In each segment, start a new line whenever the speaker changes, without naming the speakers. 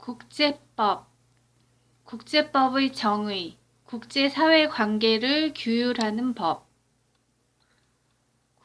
국제법, 국제법의 정의, 국제사회 관계를 규율하는 법.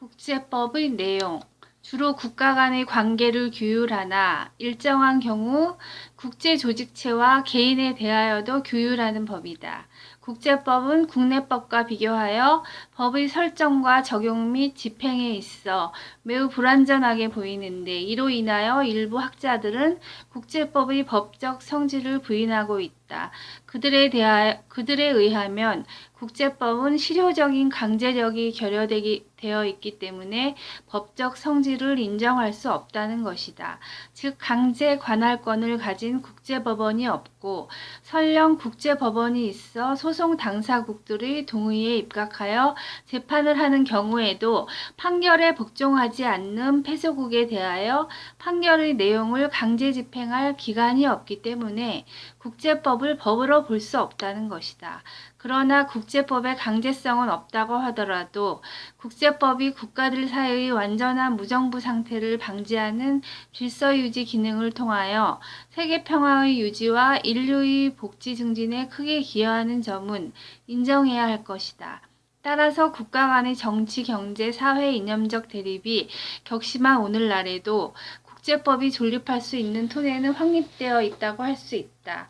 국제법의 내용, 주로 국가 간의 관계를 규율하나 일정한 경우 국제조직체와 개인에 대하여도 규율하는 법이다. 국제법은 국내법과 비교하여 법의 설정과 적용 및 집행에 있어 매우 불완전하게 보이는데 이로 인하여 일부 학자들은 국제법의 법적 성질을 부인하고 있다. 그들에 의하면 국제법은 실효적인 강제력이 결여되어 있기 때문에 법적 성질을 인정할 수 없다는 것이다. 즉 강제 관할권을 가진 국제법원이 없고 설령 국제법원이 있어 소송 당사국들의 동의에 입각하여 재판을 하는 경우에도 판결에 복종하지 않는 패소국에 대하여 판결의 내용을 강제 집행할 기관이 없기 때문에 국제법을 법으로 볼 수 없다는 것이다. 그러나 국제법의 강제성은 없다고 하더라도 국제법이 국가들 사이의 완전한 무정부 상태를 방지하는 질서유지 기능을 통하여 세계 평화의 유지와 인류의 복지 증진에 크게 기여하는 점은 인정해야 할 것이다. 따라서 국가 간의 정치, 경제, 사회 이념적 대립이 격심한 오늘날에도 국제법이 존립할 수 있는 토대는 확립되어 있다고 할 수 있다.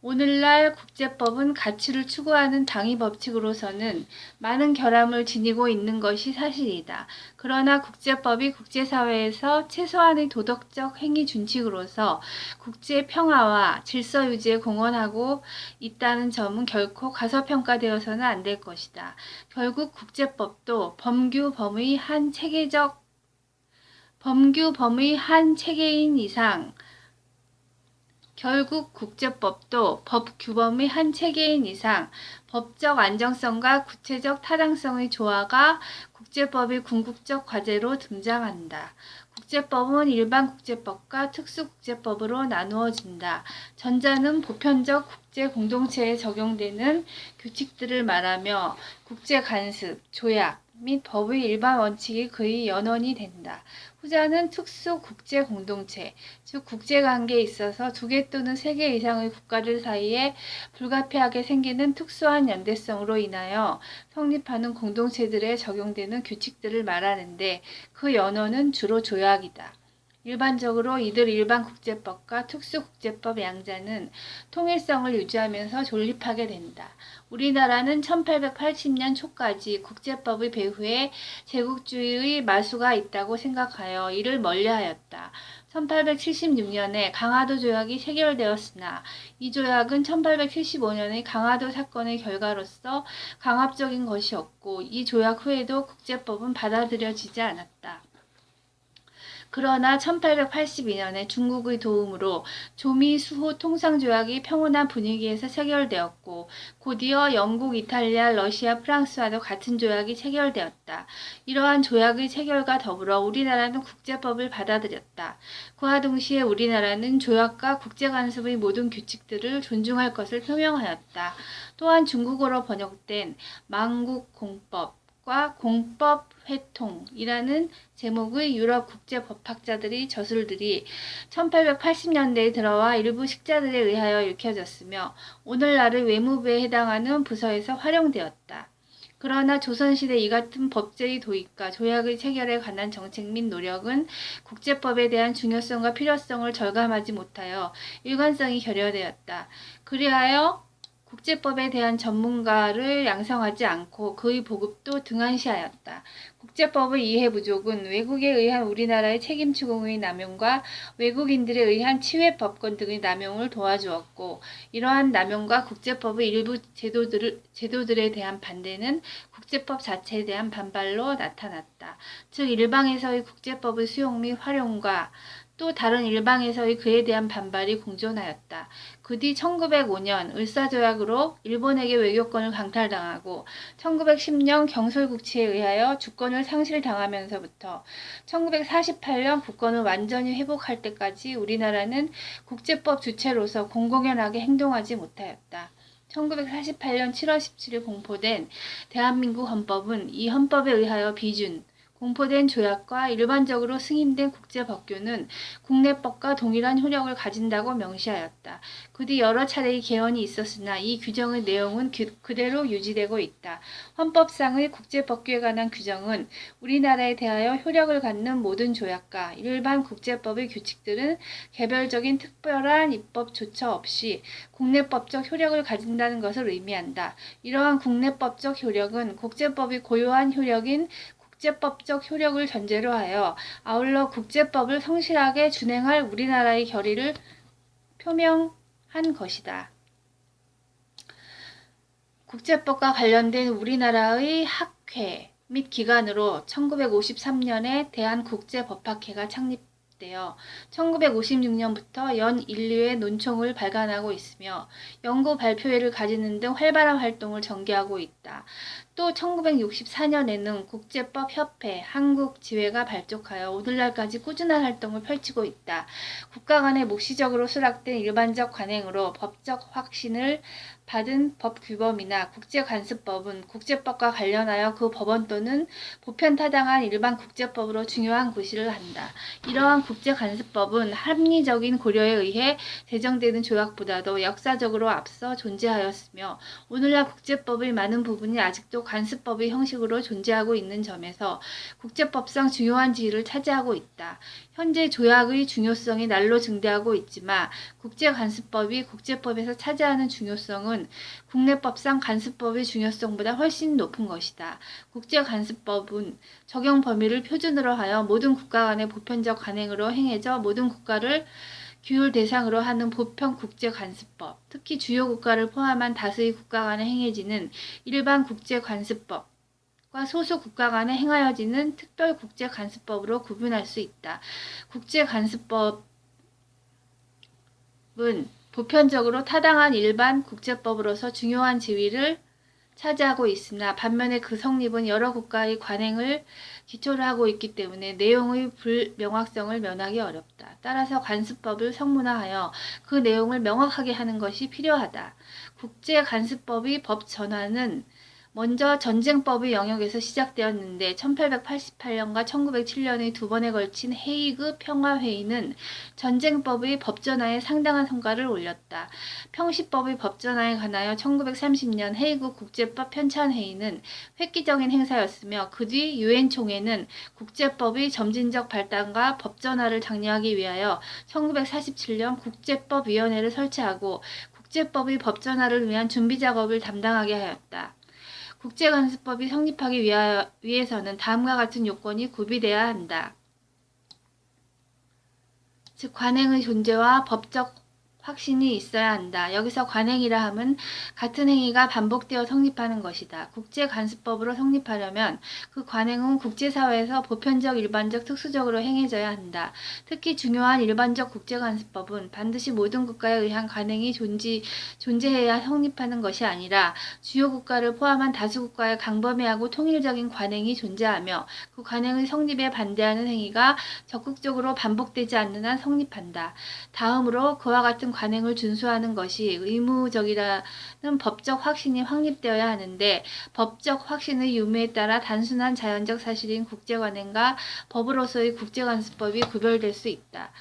오늘날 국제법은 가치를 추구하는 당위 법칙으로서는 많은 결함을 지니고 있는 것이 사실이다. 그러나 국제법이 국제사회에서 최소한의 도덕적 행위 준칙으로서 국제 평화와 질서 유지에 공헌하고 있다는 점은 결코 과소평가되어서는 안 될 것이다. 결국 국제법도 범규 범의 한 체계인 이상 결국 국제법도 법 규범의 한 체계인 이상 법적 안정성과 구체적 타당성의 조화가 국제법의 궁극적 과제로 등장한다. 국제법은 일반 국제법과 특수 국제법으로 나누어진다. 전자는 보편적 국제 공동체에 적용되는 규칙들을 말하며 국제 간습, 조약 및 법의 일반 원칙이 그의 연원이 된다. 후자는 특수 국제 공동체, 즉 국제관계에 있어서 2개 또는 3개 이상의 국가들 사이에 불가피하게 생기는 특수한 연대성으로 인하여 성립하는 공동체들에 적용되는 규칙들을 말하는데 그 연원은 주로 조약이다. 일반적으로 이들 일반 국제법과 특수 국제법 양자는 통일성을 유지하면서 존립하게 된다. 우리나라는 1880년 초까지 국제법의 배후에 제국주의의 마수가 있다고 생각하여 이를 멀리하였다. 1876년에 강화도 조약이 체결되었으나 이 조약은 1875년의 강화도 사건의 결과로서 강압적인 것이었고 이 조약 후에도 국제법은 받아들여지지 않았다. 그러나 1882년에 중국의 도움으로 조미수호 통상조약이 평온한 분위기에서 체결되었고 곧이어 영국, 이탈리아, 러시아, 프랑스와도 같은 조약이 체결되었다. 이러한 조약의 체결과 더불어 우리나라는 국제법을 받아들였다. 그와 동시에 우리나라는 조약과 국제간섭의 모든 규칙들을 존중할 것을 표명하였다. 또한 중국어로 번역된 만국공법 과 공법회통이라는 제목의 유럽 국제법학자들의 저술들이 1880년대에 들어와 일부 식자들에 의하여 읽혀졌으며 오늘날의 외무부에 해당하는 부서에서 활용되었다. 그러나 조선시대 이 같은 법제의 도입과 조약의 체결에 관한 정책 및 노력은 국제법에 대한 중요성과 필요성을 절감하지 못하여 일관성이 결여되었다. 그리하여 국제법에 대한 전문가를 양성하지 않고 그의 보급도 등한시하였다. 국제법의 이해 부족은 외국에 의한 우리나라의 책임 추궁의 남용과 외국인들에 의한 치외 법권 등의 남용을 도와주었고 이러한 남용과 국제법의 일부 제도들에 대한 반대는 국제법 자체에 대한 반발로 나타났다. 즉 일방에서의 국제법의 수용 및 활용과 또 다른 일방에서의 그에 대한 반발이 공존하였다. 그 뒤 1905년 을사조약으로 일본에게 외교권을 강탈당하고 1910년 경솔국치에 의하여 주권을 상실당하면서부터 1948년 국권을 완전히 회복할 때까지 우리나라는 국제법 주체로서 공공연하게 행동하지 못하였다. 1948년 7월 17일 공포된 대한민국 헌법은 이 헌법에 의하여 비준, 공포된 조약과 일반적으로 승인된 국제법규는 국내법과 동일한 효력을 가진다고 명시하였다. 그 뒤 여러 차례의 개헌이 있었으나 이 규정의 내용은 그대로 유지되고 있다. 헌법상의 국제법규에 관한 규정은 우리나라에 대하여 효력을 갖는 모든 조약과 일반 국제법의 규칙들은 개별적인 특별한 입법 조처 없이 국내법적 효력을 가진다는 것을 의미한다. 이러한 국내법적 효력은 국제법이 고유한 효력인 국제법적 효력을 전제로 하여 아울러 국제법을 성실하게 준행할 우리나라의 결의를 표명한 것이다. 국제법과 관련된 우리나라의 학회 및 기관으로 1953년에 대한국제법학회가 창립되어 1956년부터 연 인류의 논총을 발간하고 있으며 연구 발표회를 가지는 등 활발한 활동을 전개하고 있다. 또 1964년에는 국제법협회 한국지회가 발족하여 오늘날까지 꾸준한 활동을 펼치고 있다. 국가 간에 묵시적으로 수락된 일반적 관행으로 법적 확신을 받은 법규범이나 국제관습법은 국제법과 관련하여 그 법원 또는 보편타당한 일반 국제법으로 중요한 고시를 한다. 이러한 국제관습법은 합리적인 고려에 의해 제정되는 조약보다도 역사적으로 앞서 존재하였으며 오늘날 국제법의 많은 부분이 아직도 관습법의 형식으로 존재하고 있는 점에서 국제법상 중요한 지위를 차지하고 있다. 현재 조약의 중요성이 날로 증대하고 있지만 국제관습법이 국제법에서 차지하는 중요성은 국내법상 관습법의 중요성보다 훨씬 높은 것이다. 국제관습법은 적용 범위를 표준으로 하여 모든 국가 간의 보편적 관행으로 행해져 모든 국가를 규율 대상으로 하는 보편 국제관습법, 특히 주요 국가를 포함한 다수의 국가 간에 행해지는 일반 국제관습법, 과 소수 국가 간에 행하여지는 특별 국제관습법으로 구분할 수 있다. 국제관습법은 보편적으로 타당한 일반 국제법으로서 중요한 지위를 차지하고 있으나 반면에 그 성립은 여러 국가의 관행을 기초로 하고 있기 때문에 내용의 불명확성을 면하기 어렵다. 따라서 관습법을 성문화하여 그 내용을 명확하게 하는 것이 필요하다. 국제관습법의 법 전환은 먼저 전쟁법의 영역에서 시작되었는데 1888년과 1907년의 두 번에 걸친 헤이그 평화회의는 전쟁법의 법전화에 상당한 성과를 올렸다. 평시법의 법전화에 관하여 1930년 헤이그 국제법 편찬회의는 획기적인 행사였으며 그 뒤 유엔 총회는 국제법의 점진적 발달과 법전화를 장려하기 위하여 1947년 국제법위원회를 설치하고 국제법의 법전화를 위한 준비 작업을 담당하게 하였다. 국제관습법이 성립하기 위해서는 다음과 같은 요건이 구비되어야 한다. 즉 관행의 존재와 법적 확신이 있어야 한다. 여기서 관행이라 함은 같은 행위가 반복되어 성립하는 것이다. 국제관습법으로 성립하려면 그 관행은 국제사회에서 보편적, 일반적, 특수적으로 행해져야 한다. 특히 중요한 일반적 국제관습법은 반드시 모든 국가에 의한 관행이 존재해야 성립하는 것이 아니라 주요 국가를 포함한 다수 국가의 강범위하고 통일적인 관행이 존재하며 그 관행의 성립에 반대하는 행위가 적극적으로 반복되지 않는 한 성립한다. 다음으로 그와 같은 관행을 준수하는 것이 의무적이라는 법적 확신이 확립되어야 하는데 법적 확신의 유무에 따라 단순한 자연적 사실인 국제관행과 법으로서의 국제관습법이 구별될 수 있다.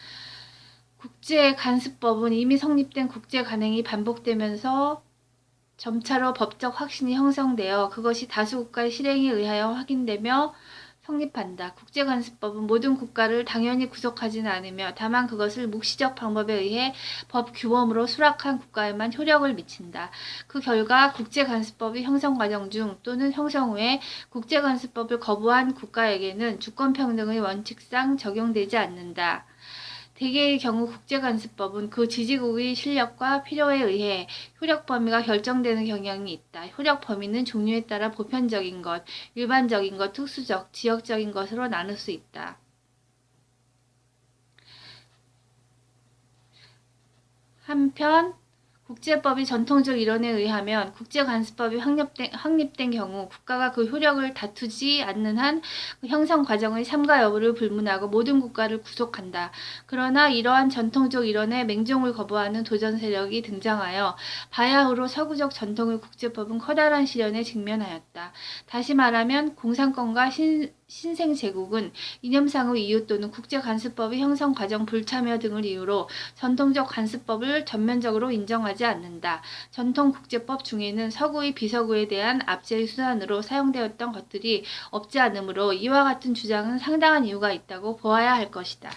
국제관습법은 이미 성립된 국제관행이 반복되면서 점차로 법적 확신이 형성되어 그것이 다수 국가의 실행에 의하여 확인되며 성립한다. 국제관습법은 모든 국가를 당연히 구속하지는 않으며 다만 그것을 묵시적 방법에 의해 법 규범으로 수락한 국가에만 효력을 미친다. 그 결과 국제관습법의 형성 과정 중 또는 형성 후에 국제관습법을 거부한 국가에게는 주권평등의 원칙상 적용되지 않는다. 대개의 경우 국제관습법은 그 지지국의 실력과 필요에 의해 효력 범위가 결정되는 경향이 있다. 효력 범위는 종류에 따라 보편적인 것, 일반적인 것, 특수적, 지역적인 것으로 나눌 수 있다. 한편 국제법의 전통적 이론에 의하면 국제관습법이 확립된 경우 국가가 그 효력을 다투지 않는 한 그 형성 과정의 삼가 여부를 불문하고 모든 국가를 구속한다. 그러나 이러한 전통적 이론에 맹종을 거부하는 도전 세력이 등장하여 바야흐로 서구적 전통의 국제법은 커다란 시련에 직면하였다. 다시 말하면 공산권과 신생제국은 이념상의 이유 또는 국제관습법의 형성 과정 불참여 등을 이유로 전통적 관습법을 전면적으로 인정하지 않는다. 전통 국제법 중에는 서구의 비서구에 대한 압제의 수단으로 사용되었던 것들이 없지 않으므로 이와 같은 주장은 상당한 이유가 있다고 보아야 할 것이다.